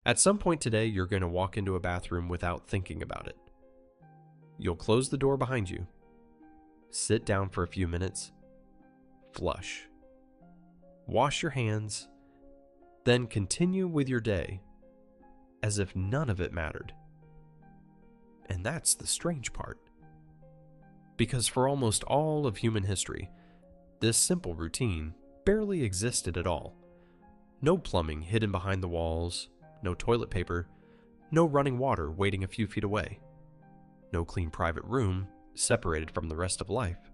At some point today, you're going to walk into a bathroom without thinking about it. You'll close the door behind you, sit down for a few minutes, flush, wash your hands, then continue with your day as if none of it mattered. And that's the strange part. Because for almost all of human history, this simple routine barely existed at all. No plumbing hidden behind the walls, no toilet paper, no running water waiting a few feet away, no clean private room separated from the rest of life.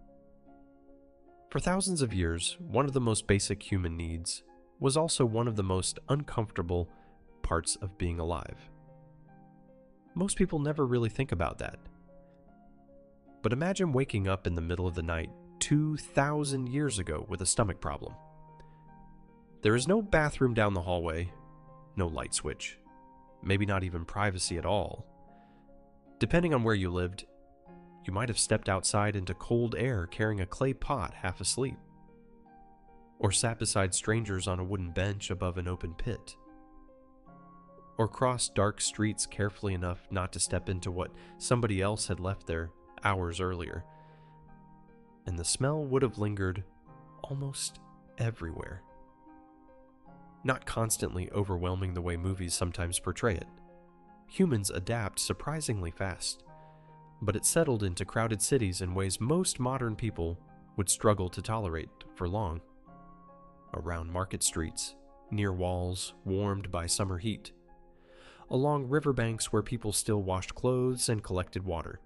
For thousands of years, one of the most basic human needs was also one of the most uncomfortable parts of being alive. Most people never really think about that. But imagine waking up in the middle of the night 2,000 years ago with a stomach problem. There is no bathroom down the hallway, no light switch, maybe not even privacy at all. Depending on where you lived, you might have stepped outside into cold air carrying a clay pot half asleep, or sat beside strangers on a wooden bench above an open pit, or crossed dark streets carefully enough not to step into what somebody else had left there hours earlier, and the smell would have lingered almost everywhere. Not constantly overwhelming the way movies sometimes portray it. Humans adapt surprisingly fast, but it settled into crowded cities in ways most modern people would struggle to tolerate for long. Around market streets, near walls warmed by summer heat, along riverbanks where people still washed clothes and collected water.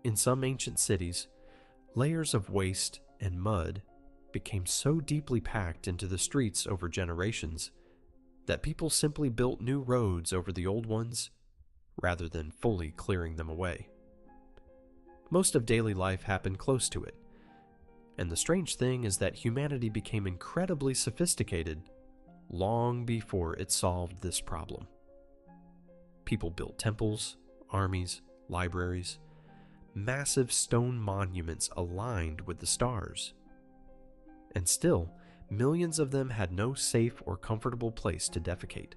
In some ancient cities, layers of waste and mud became so deeply packed into the streets over generations that people simply built new roads over the old ones rather than fully clearing them away. Most of daily life happened close to it, and the strange thing is that humanity became incredibly sophisticated long before it solved this problem. People built temples, armies, libraries, massive stone monuments aligned with the stars. And still, millions of them had no safe or comfortable place to defecate.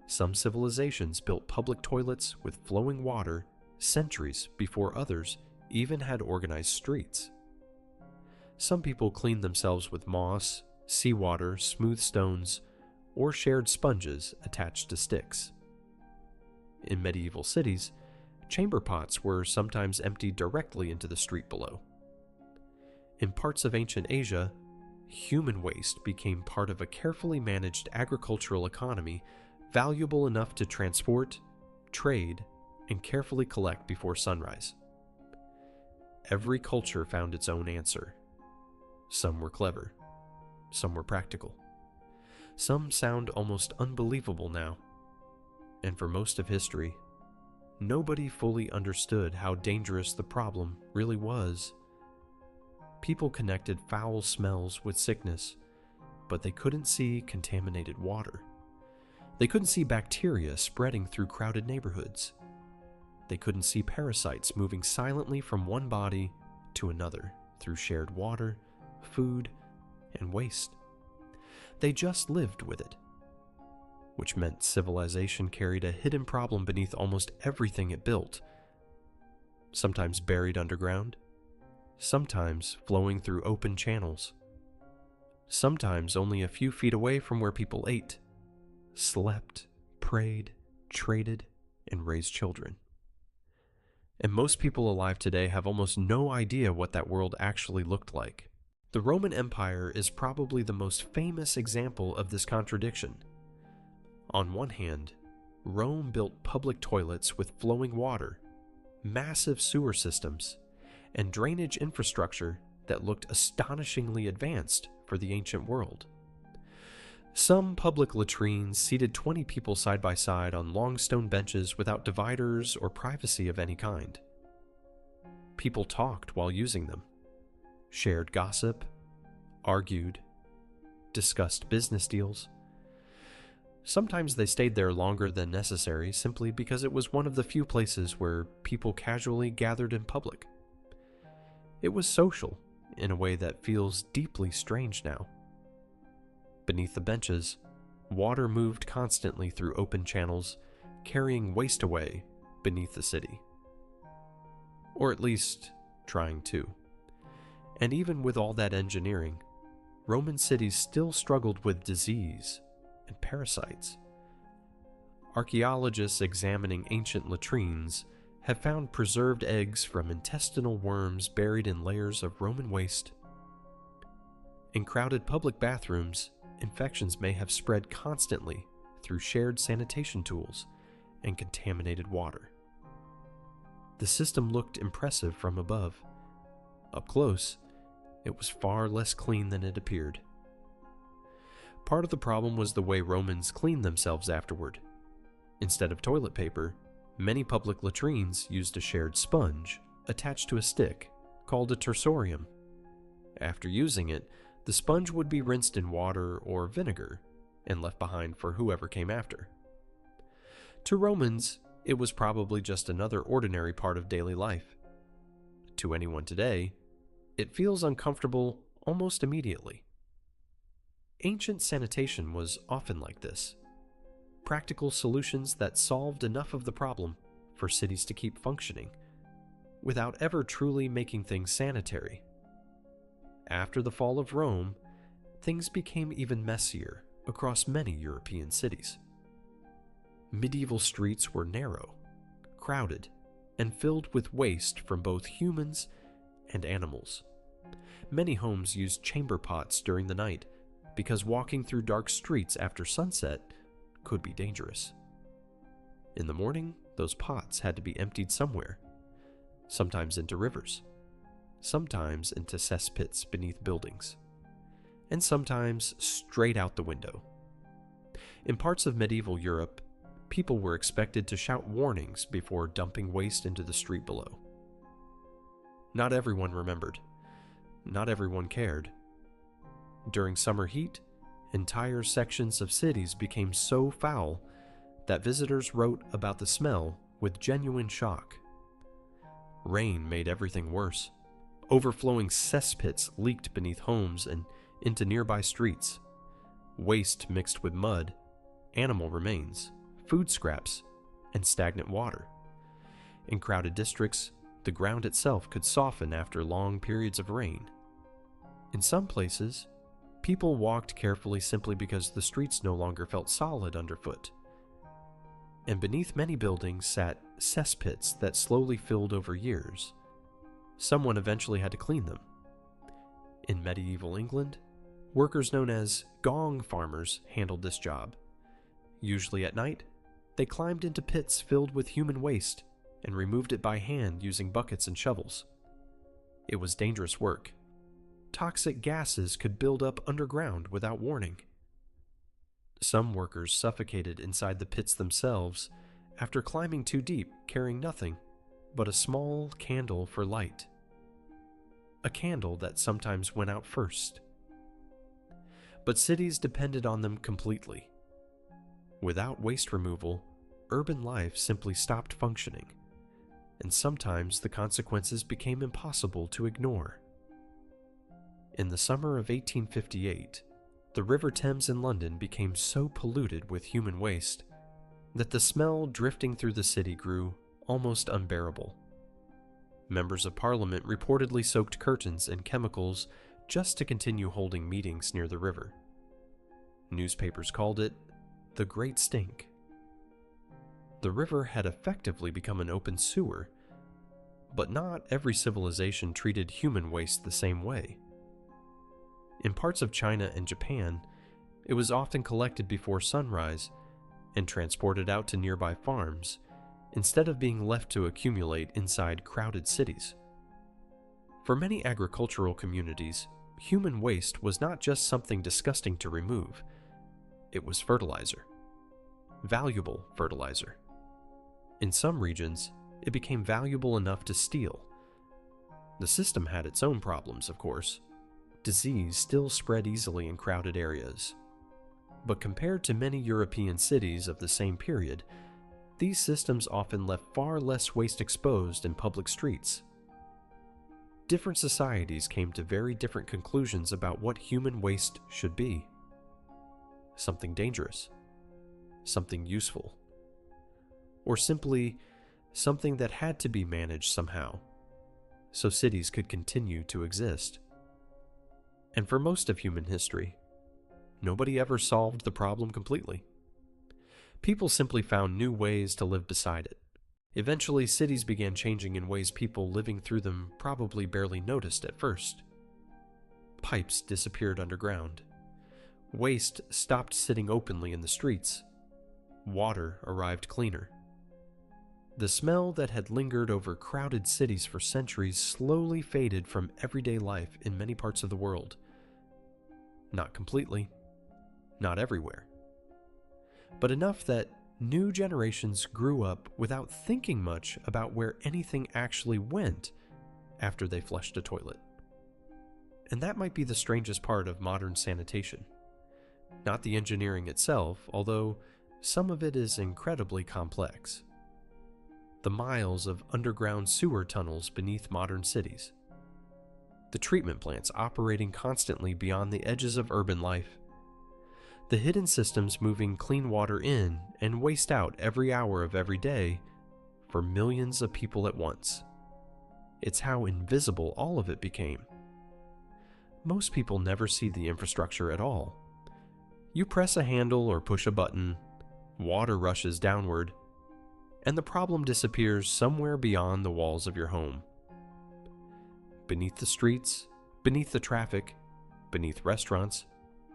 Some civilizations built public toilets with flowing water centuries before others even had organized streets. Some people cleaned themselves with moss, seawater, smooth stones, or shared sponges attached to sticks. In medieval cities, chamber pots were sometimes emptied directly into the street below. In parts of ancient Asia, human waste became part of a carefully managed agricultural economy valuable enough to transport, trade, and carefully collect before sunrise. Every culture found its own answer. Some were clever, some were practical. Some sound almost unbelievable now. And for most of history, nobody fully understood how dangerous the problem really was. People connected foul smells with sickness, but they couldn't see contaminated water. They couldn't see bacteria spreading through crowded neighborhoods. They couldn't see parasites moving silently from one body to another through shared water, food, and waste. They just lived with it, which meant civilization carried a hidden problem beneath almost everything it built, sometimes buried underground, sometimes flowing through open channels, sometimes only a few feet away from where people ate, slept, prayed, traded, and raised children. And most people alive today have almost no idea what that world actually looked like. The Roman Empire is probably the most famous example of this contradiction. On one hand, Rome built public toilets with flowing water, massive sewer systems, and drainage infrastructure that looked astonishingly advanced for the ancient world. Some public latrines seated 20 people side by side on long stone benches without dividers or privacy of any kind. People talked while using them, shared gossip, argued, discussed business deals. Sometimes they stayed there longer than necessary simply because it was one of the few places where people casually gathered in public. It was social in a way that feels deeply strange now. Beneath the benches, Water moved constantly through open channels, carrying waste away beneath the city. Or at least, trying to. And even with all that engineering, Roman cities still struggled with disease and parasites. Archaeologists examining ancient latrines have found preserved eggs from intestinal worms buried in layers of Roman waste. In crowded public bathrooms, infections may have spread constantly through shared sanitation tools and contaminated water. The system looked impressive from above. Up close, it was far less clean than it appeared. Part of the problem was the way Romans cleaned themselves afterward. Instead of toilet paper, many public latrines used a shared sponge attached to a stick called a tersorium. After using it, the sponge would be rinsed in water or vinegar and left behind for whoever came after. To Romans, it was probably just another ordinary part of daily life. To anyone today, it feels uncomfortable almost immediately. Ancient sanitation was often like this. Practical solutions that solved enough of the problem for cities to keep functioning, without ever truly making things sanitary. After the fall of Rome, things became even messier across many European cities. Medieval streets were narrow, crowded, and filled with waste from both humans and animals. Many homes used chamber pots during the night because walking through dark streets after sunset could be dangerous. In the morning, those pots had to be emptied somewhere, sometimes into rivers, sometimes into cesspits beneath buildings, and sometimes straight out the window. In parts of medieval Europe, people were expected to shout warnings before dumping waste into the street below. Not everyone remembered. Not everyone cared. During summer heat, entire sections of cities became so foul that visitors wrote about the smell with genuine shock. Rain made everything worse. Overflowing cesspits leaked beneath homes and into nearby streets. Waste mixed with mud, animal remains, food scraps, and stagnant water. In crowded districts, the ground itself could soften after long periods of rain. In some places, people walked carefully simply because the streets no longer felt solid underfoot. And beneath many buildings sat cesspits that slowly filled over years. Someone eventually had to clean them. In medieval England, workers known as gong farmers handled this job. Usually at night, they climbed into pits filled with human waste and removed it by hand using buckets and shovels. It was dangerous work. Toxic gases could build up underground without warning. Some workers suffocated inside the pits themselves after climbing too deep, carrying nothing but a small candle for light. A candle that sometimes went out first. But cities depended on them completely. Without waste removal, urban life simply stopped functioning, and sometimes the consequences became impossible to ignore. In the summer of 1858, the River Thames in London became so polluted with human waste that the smell drifting through the city grew almost unbearable. Members of Parliament reportedly soaked curtains in chemicals just to continue holding meetings near the river. Newspapers called it the Great Stink. The river had effectively become an open sewer, but not every civilization treated human waste the same way. In parts of China and Japan, it was often collected before sunrise and transported out to nearby farms, instead of being left to accumulate inside crowded cities. For many agricultural communities, human waste was not just something disgusting to remove, it was fertilizer. Valuable fertilizer. In some regions, it became valuable enough to steal. The system had its own problems, of course. Disease still spread easily in crowded areas. But compared to many European cities of the same period, these systems often left far less waste exposed in public streets. Different societies came to very different conclusions about what human waste should be. something dangerous, something useful, or simply something that had to be managed somehow, so cities could continue to exist. And for most of human history, nobody ever solved the problem completely. People simply found new ways to live beside it. Eventually, cities began changing in ways people living through them probably barely noticed at first. Pipes disappeared underground. Waste stopped sitting openly in the streets. Water arrived cleaner. The smell that had lingered over crowded cities for centuries slowly faded from everyday life in many parts of the world. Not completely, not everywhere, but enough that new generations grew up without thinking much about where anything actually went after they flushed a toilet. And that might be the strangest part of modern sanitation. Not the engineering itself, although some of it is incredibly complex. The miles of underground sewer tunnels beneath modern cities. The treatment plants operating constantly beyond the edges of urban life. The hidden systems moving clean water in and waste out every hour of every day for millions of people at once. It's how invisible all of it became. Most people never see the infrastructure at all. You press a handle or push a button, water rushes downward, and the problem disappears somewhere beyond the walls of your home. Beneath the streets, beneath the traffic, beneath restaurants,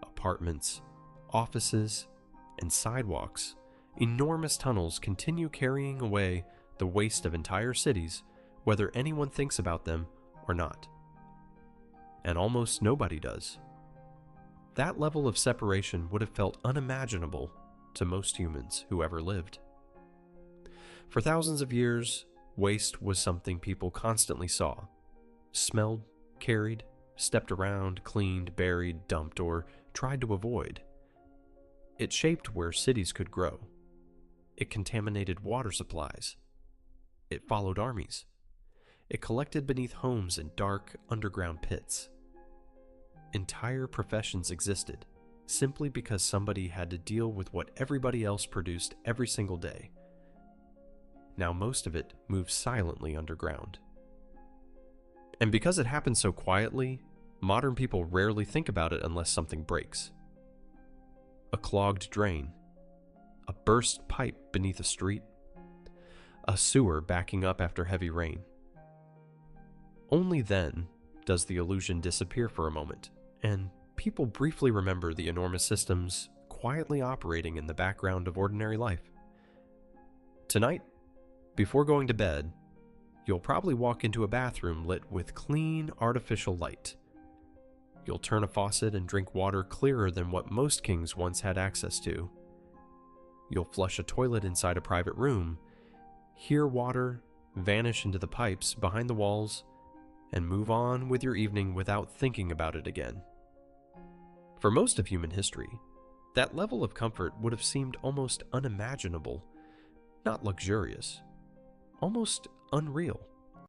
apartments, offices, and sidewalks, enormous tunnels continue carrying away the waste of entire cities, whether anyone thinks about them or not. And almost nobody does. That level of separation would have felt unimaginable to most humans who ever lived. For thousands of years, waste was something people constantly saw, smelled, carried, stepped around, cleaned, buried, dumped, or tried to avoid. It shaped where cities could grow. It contaminated water supplies. It followed armies. It collected beneath homes in dark, underground pits. Entire professions existed simply because somebody had to deal with what everybody else produced every single day. Now most of it moves silently underground. And because it happens so quietly, modern people rarely think about it unless something breaks. A clogged drain, a burst pipe beneath a street, a sewer backing up after heavy rain. Only then does the illusion disappear for a moment, and people briefly remember the enormous systems quietly operating in the background of ordinary life. Tonight, before going to bed, you'll probably walk into a bathroom lit with clean, artificial light. You'll turn a faucet and drink water clearer than what most kings once had access to. You'll flush a toilet inside a private room, hear water vanish into the pipes behind the walls, and move on with your evening without thinking about it again. For most of human history, that level of comfort would have seemed almost unimaginable, not luxurious, almost unreal.